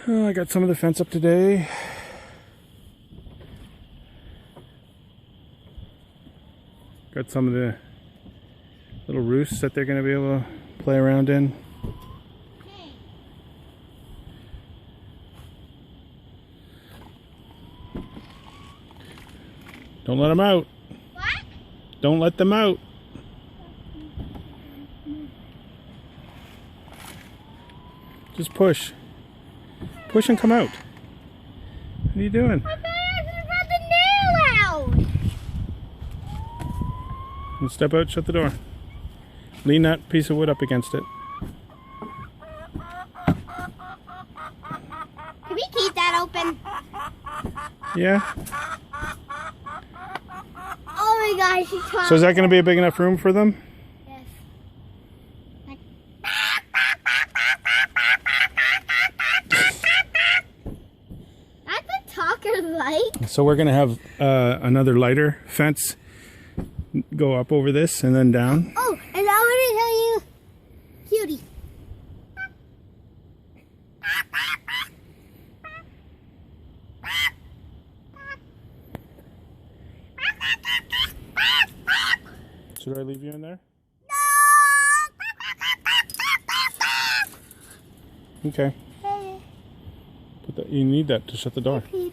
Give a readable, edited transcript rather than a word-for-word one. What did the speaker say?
I got some of the fence up today. Got some of the little roosts that they're going to be able to play around in. Don't let them out. What? Don't let them out. Just push. Push and come out. What are you doing? I got the nail out. And step out, shut the door. Lean that piece of wood up against it. Can we keep that open? Yeah. Oh my gosh, she's talking. So is that going to be a big enough room for them? Yes. That's a talker like. So we're going to have another lighter fence go up over this and then down. Oh, and I want to tell you, cutie. Should I leave you in there? Okay. But you need that to shut the door. No.